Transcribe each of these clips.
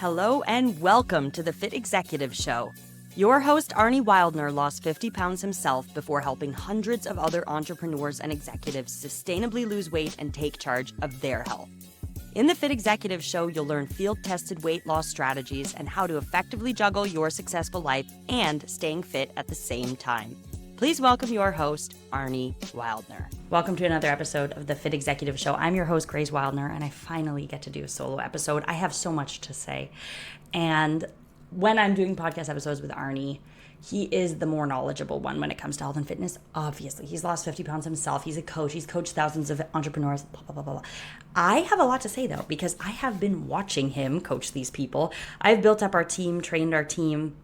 Hello and welcome to the Fit Executive Show. Your host, Arnie Wildner, lost 50 pounds himself before helping hundreds of other entrepreneurs and executives sustainably lose weight and take charge of their health. In the Fit Executive Show, you'll learn field-tested weight loss strategies and how to effectively juggle your successful life and staying fit at the same time. Please welcome your host, Arnie Wildner. Welcome to another episode of the Fit Executive Show. I'm your host, Grace Wildner, and I finally get to do a solo episode. I have so much to say. And when I'm doing podcast episodes with Arnie, he is the more knowledgeable one when it comes to health and fitness. Obviously, he's lost 50 pounds himself. He's a coach. He's coached thousands of entrepreneurs, blah, blah, blah, blah, blah. I have a lot to say, though, because I have been watching him coach these people. I've built up our team, trained our team.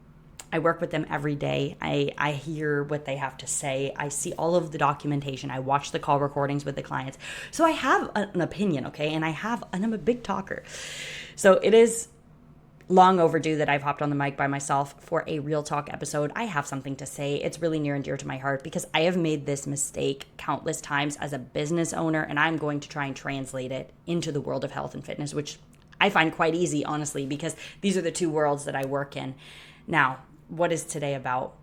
I work with them every day. I hear what they have to say. I see all of the documentation. I watch the call recordings with the clients. So I have an opinion, okay? And I'm a big talker. So it is long overdue that I've hopped on the mic by myself for a real talk episode. I have something to say. It's really near and dear to my heart because I have made this mistake countless times as a business owner, and I'm going to try and translate it into the world of health and fitness, which I find quite easy, honestly, because these are the two worlds that I work in. Now, what is today about?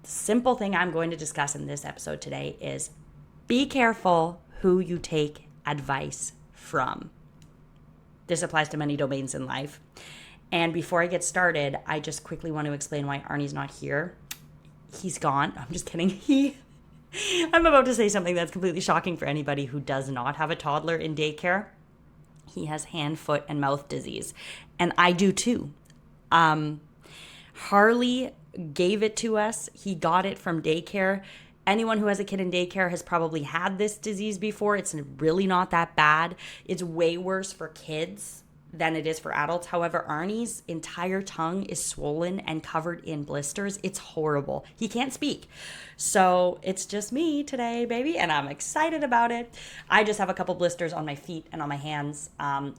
The simple thing I'm going to discuss in this episode today is be careful who you take advice from. This applies to many domains in life. And before I get started, I just quickly want to explain why Arnie's not here. He's gone. I'm just kidding. I'm about to say something that's completely shocking for anybody who does not have a toddler in daycare. He has hand, foot, and mouth disease. And I do too. Harley gave it to us. He got it from daycare. Anyone who has a kid in daycare has probably had this disease before. It's really not that bad. It's way worse for kids than it is for adults. However, Arnie's entire tongue is swollen and covered in blisters. It's horrible. He can't speak. So it's just me today, baby, and I'm excited about it. I just have a couple blisters on my feet and on my hands.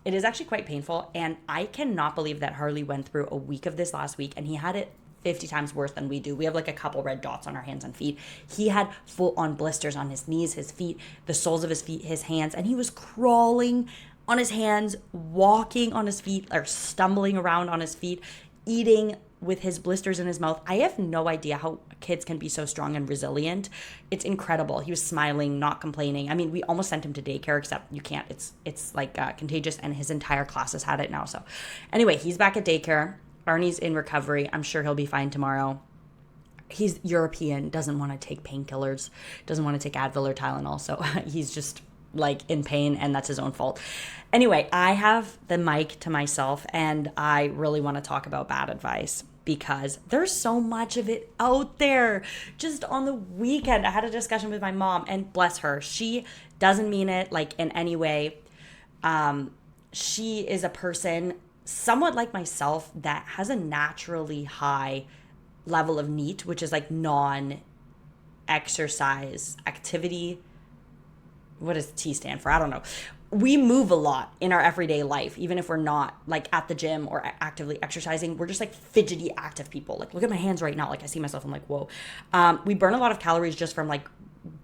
It is actually quite painful, and I cannot believe that Harley went through a week of this last week, and he had it 50 times worse than we do. We have like a couple red dots on our hands and feet. He had full on blisters on his knees, his feet, the soles of his feet, his hands, and he was crawling on his hands, walking on his feet, or stumbling around on his feet, eating with his blisters in his mouth. I have no idea how kids can be so strong and resilient. It's incredible. He was smiling, not complaining. I mean, we almost sent him to daycare, except you can't. It's like contagious, and his entire class has had it now. So anyway, he's back at daycare. Arnie's in recovery. I'm sure he'll be fine tomorrow. He's European, doesn't want to take painkillers, doesn't want to take Advil or Tylenol. So he's just like in pain, and that's his own fault. Anyway, I have the mic to myself, and I really want to talk about bad advice because there's so much of it out there. Just on the weekend, I had a discussion with my mom, and bless her, she doesn't mean it like in any way. She is a person somewhat like myself that has a naturally high level of NEAT, which is like non-exercise activity. What does T stand for? I don't know. We move a lot in our everyday life, even if we're not like at the gym or actively exercising. We're just like fidgety, active people. Like, look at my hands right now. Like, I see myself, I'm like, whoa. We burn a lot of calories just from like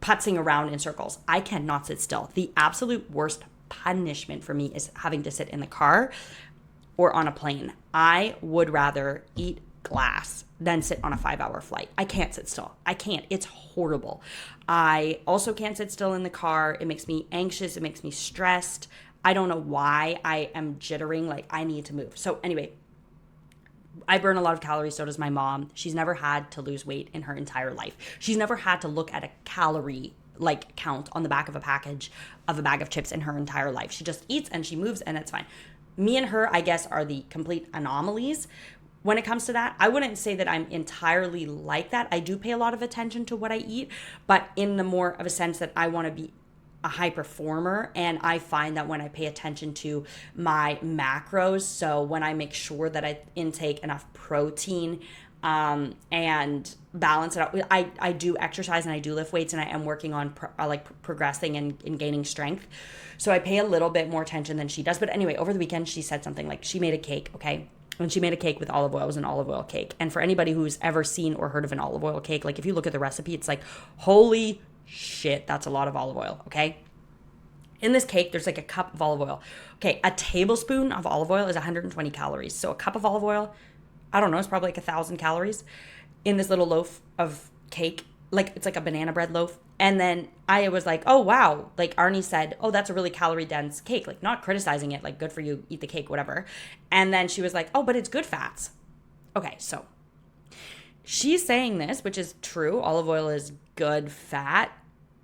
putzing around in circles. I cannot sit still. The absolute worst punishment for me is having to sit in the car or on a plane. I would rather eat glass than sit on a 5-hour flight. I can't sit still. I can't. It's horrible. I also can't sit still in the car. It makes me anxious. It makes me stressed. I don't know why I am jittering. Like, I need to move. So anyway, I burn a lot of calories. So does my mom. She's never had to lose weight in her entire life. She's never had to look at a calorie like count on the back of a package of a bag of chips in her entire life. She just eats and she moves, and it's fine. Me and her, I guess, are the complete anomalies when it comes to that. I wouldn't say that I'm entirely like that. I do pay a lot of attention to what I eat, but in the more of a sense that I want to be a high performer, and I find that when I pay attention to my macros, so when I make sure that I intake enough protein and balance it out. I do exercise and I do lift weights, and I am working on progressing and gaining strength. So I pay a little bit more attention than she does. But anyway, over the weekend, she said something like she made a cake, okay? And she made a cake with olive oil. It was an olive oil cake. And for anybody who's ever seen or heard of an olive oil cake, like if you look at the recipe, it's like, holy shit, that's a lot of olive oil, okay? In this cake, there's like a cup of olive oil. Okay, a tablespoon of olive oil is 120 calories. So a cup of olive oil, I don't know, it's probably like 1,000 calories in this little loaf of cake. Like, it's like a banana bread loaf. And then I was like, oh, wow. Like, Arnie said, oh, that's a really calorie dense cake. Like, not criticizing it, like, good for you, eat the cake, whatever. And then she was like, oh, but it's good fats. Okay, so she's saying this, which is true. Olive oil is good fat.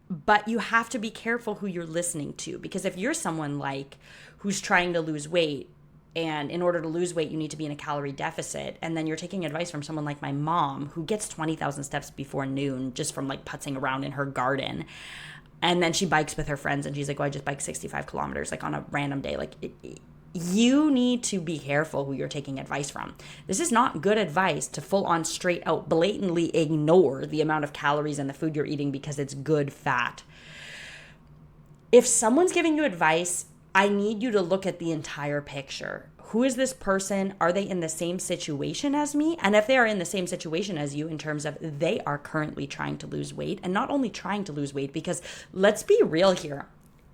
But you have to be careful who you're listening to, because if you're someone like who's trying to lose weight, and in order to lose weight, you need to be in a calorie deficit, and then you're taking advice from someone like my mom who gets 20,000 steps before noon just from like putzing around in her garden, and then she bikes with her friends and she's like, oh, I just biked 65 kilometers like on a random day. Like, you need to be careful who you're taking advice from. This is not good advice to full on straight out blatantly ignore the amount of calories in the food you're eating because it's good fat. If someone's giving you advice, I need you to look at the entire picture. Who is this person? Are they in the same situation as me? And if they are in the same situation as you in terms of they are currently trying to lose weight, and not only trying to lose weight, because let's be real here.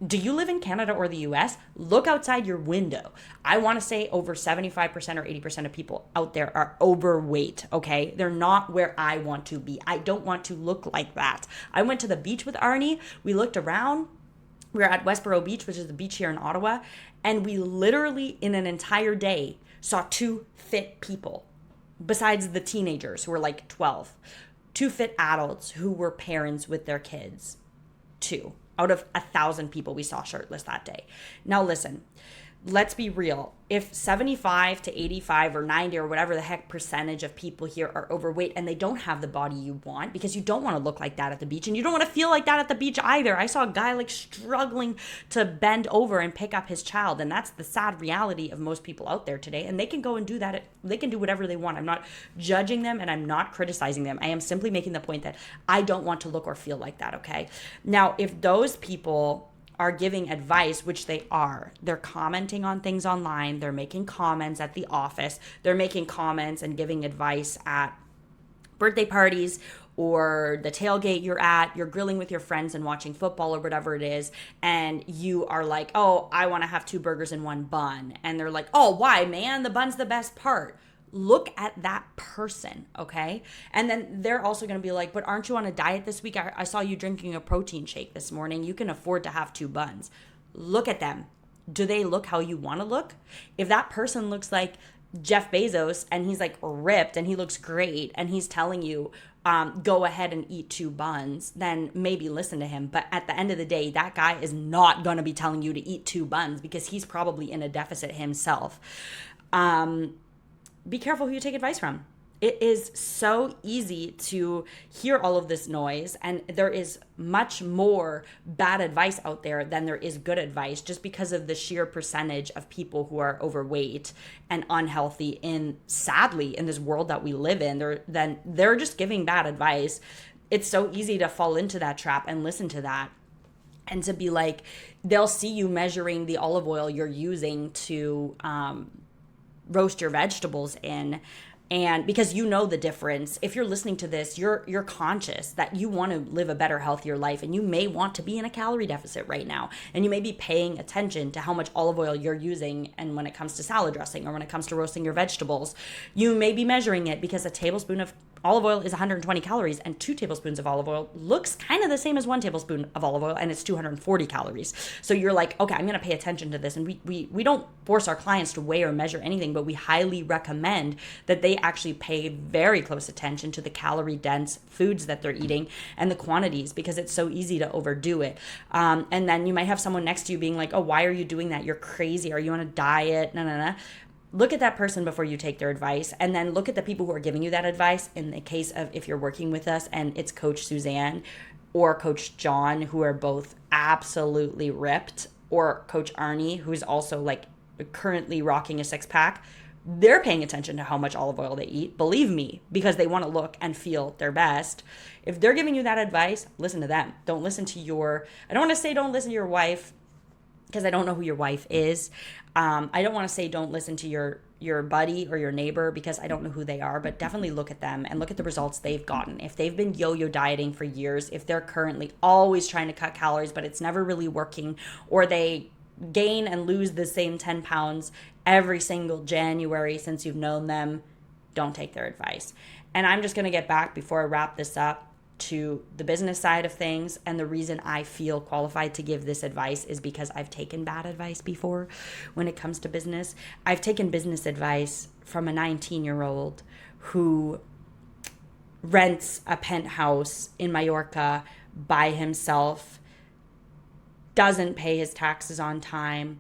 Do you live in Canada or the US? Look outside your window. I want to say over 75% or 80% of people out there are overweight, okay? They're not where I want to be. I don't want to look like that. I went to the beach with Arnie. We looked around. We were at Westboro Beach, which is the beach here in Ottawa, and we literally, in an entire day, saw 2 fit people, besides the teenagers who were like 12. 2 fit adults who were parents with their kids. 2 out of 1,000 people we saw shirtless that day. Now listen, let's be real. If 75 to 85 or 90 or whatever the heck percentage of people here are overweight and they don't have the body you want, because you don't want to look like that at the beach and you don't want to feel like that at the beach either. I saw a guy like struggling to bend over and pick up his child, and that's the sad reality of most people out there today, and they can go and do that. They can do whatever they want. I'm not judging them and I'm not criticizing them. I am simply making the point that I don't want to look or feel like that, okay? Now, if those people are giving advice, which they are, they're commenting on things online, they're making comments at the office, they're making comments and giving advice at birthday parties or the tailgate you're at, you're grilling with your friends and watching football or whatever it is, and you are like, oh, I want to have 2 burgers and 1 bun. And they're like, oh, why, man? The bun's the best part. Look at that person, okay? And then they're also going to be like, but aren't you on a diet this week? I saw you drinking a protein shake this morning. You can afford to have 2 buns. Look at them. Do they look how you want to look? If that person looks like Jeff Bezos and he's like ripped and he looks great and he's telling you, go ahead and eat 2 buns, then maybe listen to him. But at the end of the day, that guy is not going to be telling you to eat 2 buns because he's probably in a deficit himself. Be careful who you take advice from. It is so easy to hear all of this noise, and there is much more bad advice out there than there is good advice, just because of the sheer percentage of people who are overweight and unhealthy sadly in this world that we live in. They're just giving bad advice. It's so easy to fall into that trap and listen to that. And to be like, they'll see you measuring the olive oil you're using to roast your vegetables in, and because you know the difference. If you're listening to this, you're conscious that you want to live a better, healthier life, and you may want to be in a calorie deficit right now, and you may be paying attention to how much olive oil you're using, and when it comes to salad dressing or when it comes to roasting your vegetables, you may be measuring it, because a tablespoon of olive oil is 120 calories, and 2 tablespoons of olive oil looks kind of the same as 1 tablespoon of olive oil, and it's 240 calories. So you're like, okay, I'm going to pay attention to this. And we don't force our clients to weigh or measure anything, but we highly recommend that they actually pay very close attention to the calorie dense foods that they're eating and the quantities, because it's so easy to overdo it. And then you might have someone next to you being like, oh, why are you doing that? You're crazy. Are you on a diet? No. Look at that person before you take their advice, and then look at the people who are giving you that advice. In the case of if you're working with us and it's Coach Suzanne or Coach John, who are both absolutely ripped, or Coach Arnie, who's also like currently rocking a 6-pack, they're paying attention to how much olive oil they eat, believe me, because they want to look and feel their best. If they're giving you that advice, listen to them. Don't listen to I don't want to say don't listen to your wife, because I don't know who your wife is. I don't want to say don't listen to your buddy or your neighbor because I don't know who they are, but definitely look at them and look at the results they've gotten. If they've been yo-yo dieting for years, if they're currently always trying to cut calories, but it's never really working, or they gain and lose the same 10 pounds every single January since you've known them, don't take their advice. And I'm just going to get back before I wrap this up to the business side of things. And the reason I feel qualified to give this advice is because I've taken bad advice before when it comes to business. I've taken business advice from a 19-year-old who rents a penthouse in Mallorca by himself, doesn't pay his taxes on time,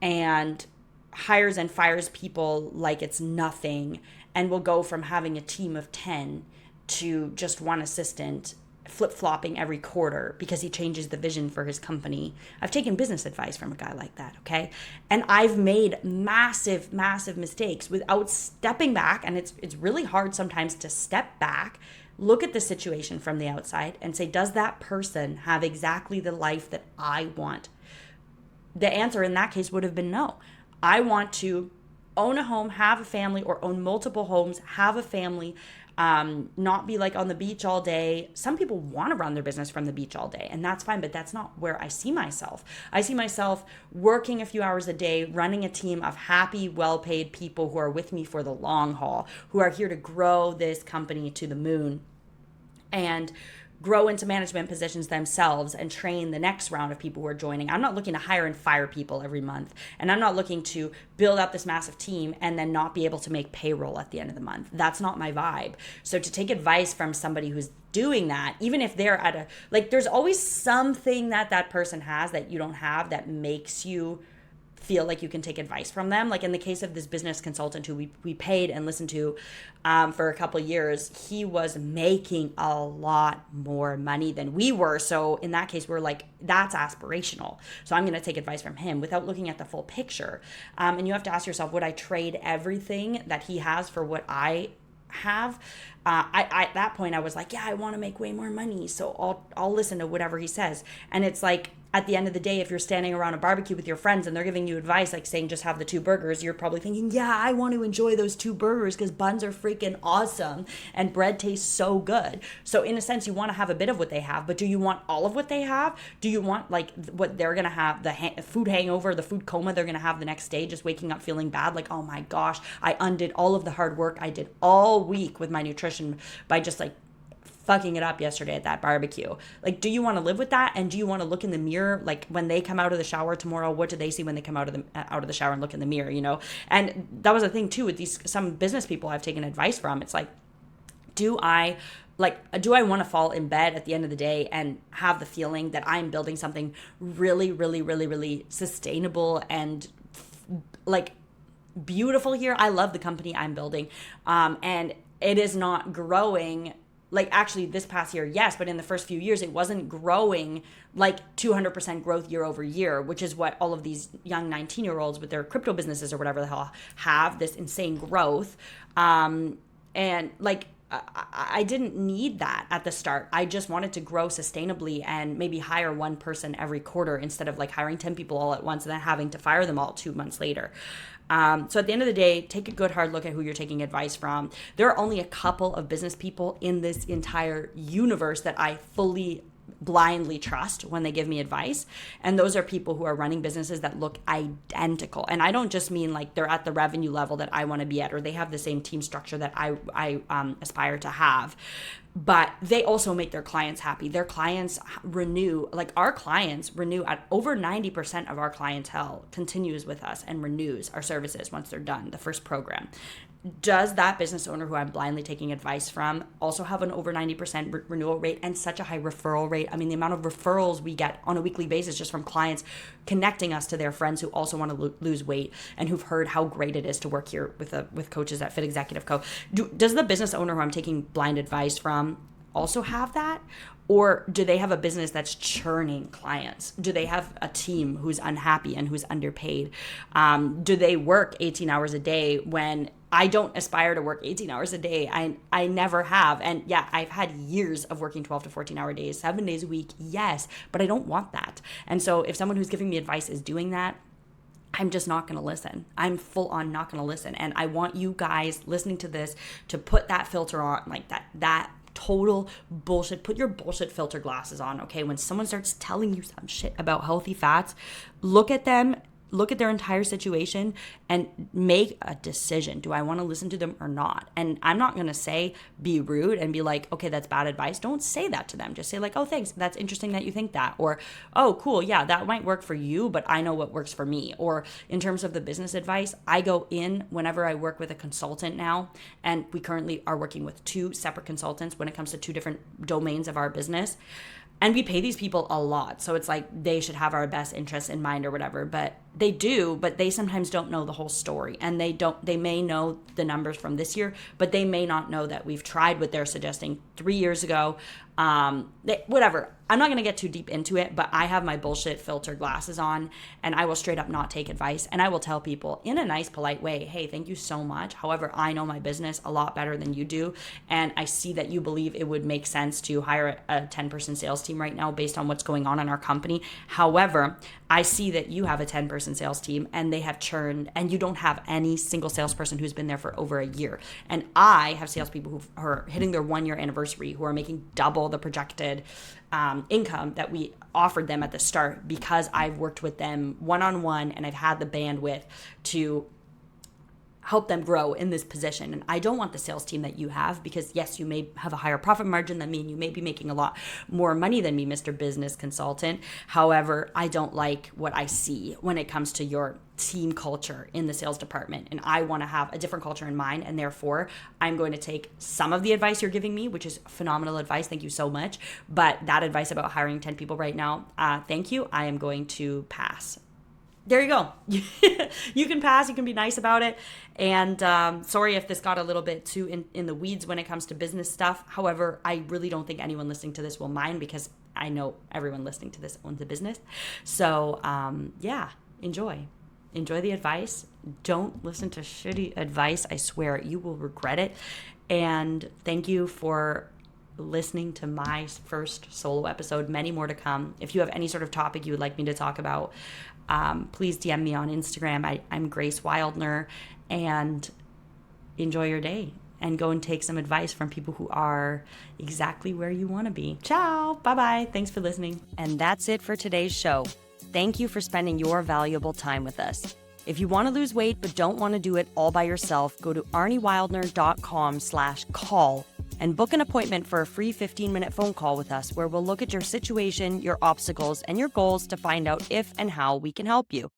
and hires and fires people like it's nothing, and will go from having a team of 10 to just one assistant, flip-flopping every quarter because he changes the vision for his company. I've taken business advice from a guy like that, okay? And I've made massive, massive mistakes without stepping back, and it's really hard sometimes to step back, look at the situation from the outside, and say, does that person have exactly the life that I want? The answer in that case would have been no. I want to own a home, have a family, or own multiple homes, have a family, not be like on the beach all day. Some people want to run their business from the beach all day, and that's fine, but that's not where I see myself. I see myself working a few hours a day, running a team of happy, well-paid people who are with me for the long haul, who are here to grow this company to the moon and grow into management positions themselves and train the next round of people who are joining. I'm not looking to hire and fire people every month. And I'm not looking to build up this massive team and then not be able to make payroll at the end of the month. That's not my vibe. So to take advice from somebody who's doing that, even if they're at a, like, there's always something that that person has that you don't have that makes you feel like you can take advice from them. Like in the case of this business consultant who we paid and listened to for a couple of years, he was making a lot more money than we were. So in that case, we're like, that's aspirational. So I'm going to take advice from him without looking at the full picture. And you have to ask yourself, would I trade everything that he has for what I have? I at that point I was like, yeah, I want to make way more money, so I'll listen to whatever he says. And it's like, at the end of the day, if you're standing around a barbecue with your friends and they're giving you advice like saying just have the 2 burgers, you're probably thinking, yeah, I want to enjoy those 2 burgers because buns are freaking awesome and bread tastes so good. So in a sense, you want to have a bit of what they have, but do you want all of what they have? Do you want like what they're going to have, the food hangover, the food coma they're going to have the next day, just waking up feeling bad, like, oh my gosh, I undid all of the hard work I did all week with my nutrition by just like fucking it up yesterday at that barbecue. Like, do you want to live with that? And do you want to look in the mirror, like when they come out of the shower tomorrow, what do they see when they come out of the shower and look in the mirror, you know? And that was the thing too with some business people I've taken advice from. It's like, do I want to fall in bed at the end of the day and have the feeling that I'm building something really, really, really, really sustainable and like beautiful here? I love the company I'm building. And it is not growing. Like actually this past year, yes, but in the first few years, it wasn't growing like 200% growth year over year, which is what all of these young 19-year-olds with their crypto businesses or whatever the hell have, this insane growth. And like, I didn't need that at the start. I just wanted to grow sustainably and maybe hire one person every quarter instead of like hiring 10 people all at once and then having to fire them all 2 months later. So at the end of the day, take a good hard look at who you're taking advice from. There are only a couple of business people in this entire universe that I fully blindly trust when they give me advice, and those are people who are running businesses that look identical. And I don't just mean like they're at the revenue level that I want to be at, or they have the same team structure that I aspire to have, but they also make their clients happy. Their clients renew, like our clients renew at over 90% of our clientele continues with us and renews our services once they're done, the first program. Does that business owner who I'm blindly taking advice from also have an over 90% renewal rate and such a high referral rate? I mean, the amount of referrals we get on a weekly basis just from clients connecting us to their friends who also want to lose weight and who've heard how great it is to work here with coaches at Fit Executive Co. Does the business owner who I'm taking blind advice from also have that? Or do they have a business that's churning clients? Do they have a team who's unhappy and who's underpaid? Do they work 18 hours a day when I don't aspire to work 18 hours a day? I never have. And yeah, I've had years of working 12 to 14 hour days, 7 days a week. Yes, but I don't want that. And so if someone who's giving me advice is doing that, I'm just not going to listen. I'm full on not going to listen. And I want you guys listening to this to put that filter on, like that total bullshit. Put your bullshit filter glasses on, okay? When someone starts telling you some shit about healthy fats, look at them, look at their entire situation and make a decision. Do I want to listen to them or not? And I'm not going to say be rude and be like, okay, that's bad advice. Don't say that to them. Just say like, oh, thanks. That's interesting that you think that. Or, oh, cool. Yeah, that might work for you, but I know what works for me. Or in terms of the business advice, I go in whenever I work with a consultant now, and we currently are working with 2 separate consultants when it comes to 2 different domains of our business. And we pay these people a lot. So it's like they should have our best interests in mind or whatever. But they do, but they sometimes don't know the whole story. And they may know the numbers from this year, but they may not know that we've tried what they're suggesting 3 years ago. Whatever. I'm not going to get too deep into it, but I have my bullshit filter glasses on and I will straight up not take advice. And I will tell people in a nice, polite way, hey, thank you so much. However, I know my business a lot better than you do. And I see that you believe it would make sense to hire a 10-person sales team right now based on what's going on in our company. However, I see that you have a 10-person sales team and they have churned and you don't have any single salesperson who's been there for over a year. And I have salespeople who are hitting their 1-year anniversary who are making double the projected income that we offered them at the start because I've worked with them one-on-one and I've had the bandwidth to help them grow in this position. And I don't want the sales team that you have because yes, you may have a higher profit margin than me and you may be making a lot more money than me, Mr. Business Consultant. However, I don't like what I see when it comes to your team culture in the sales department. And I want to have a different culture in mind. And therefore, I'm going to take some of the advice you're giving me, which is phenomenal advice. Thank you so much. But that advice about hiring 10 people right now, thank you. I am going to pass. There you go. You can pass. You can be nice about it. And sorry if this got a little bit too in the weeds when it comes to business stuff. However, I really don't think anyone listening to this will mind because I know everyone listening to this owns a business. So yeah, enjoy the advice. Don't listen to shitty advice. I swear you will regret it. And thank you for listening to my first solo episode. Many more to come. If you have any sort of topic you would like me to talk about, please DM me on Instagram. I'm Grace Wildner, and enjoy your day and go and take some advice from people who are exactly where you want to be. Ciao. Bye-bye. Thanks for listening. And that's it for today's show. Thank you for spending your valuable time with us. If you want to lose weight but don't want to do it all by yourself, go to arniewildner.com/call and book an appointment for a free 15-minute phone call with us where we'll look at your situation, your obstacles, and your goals to find out if and how we can help you.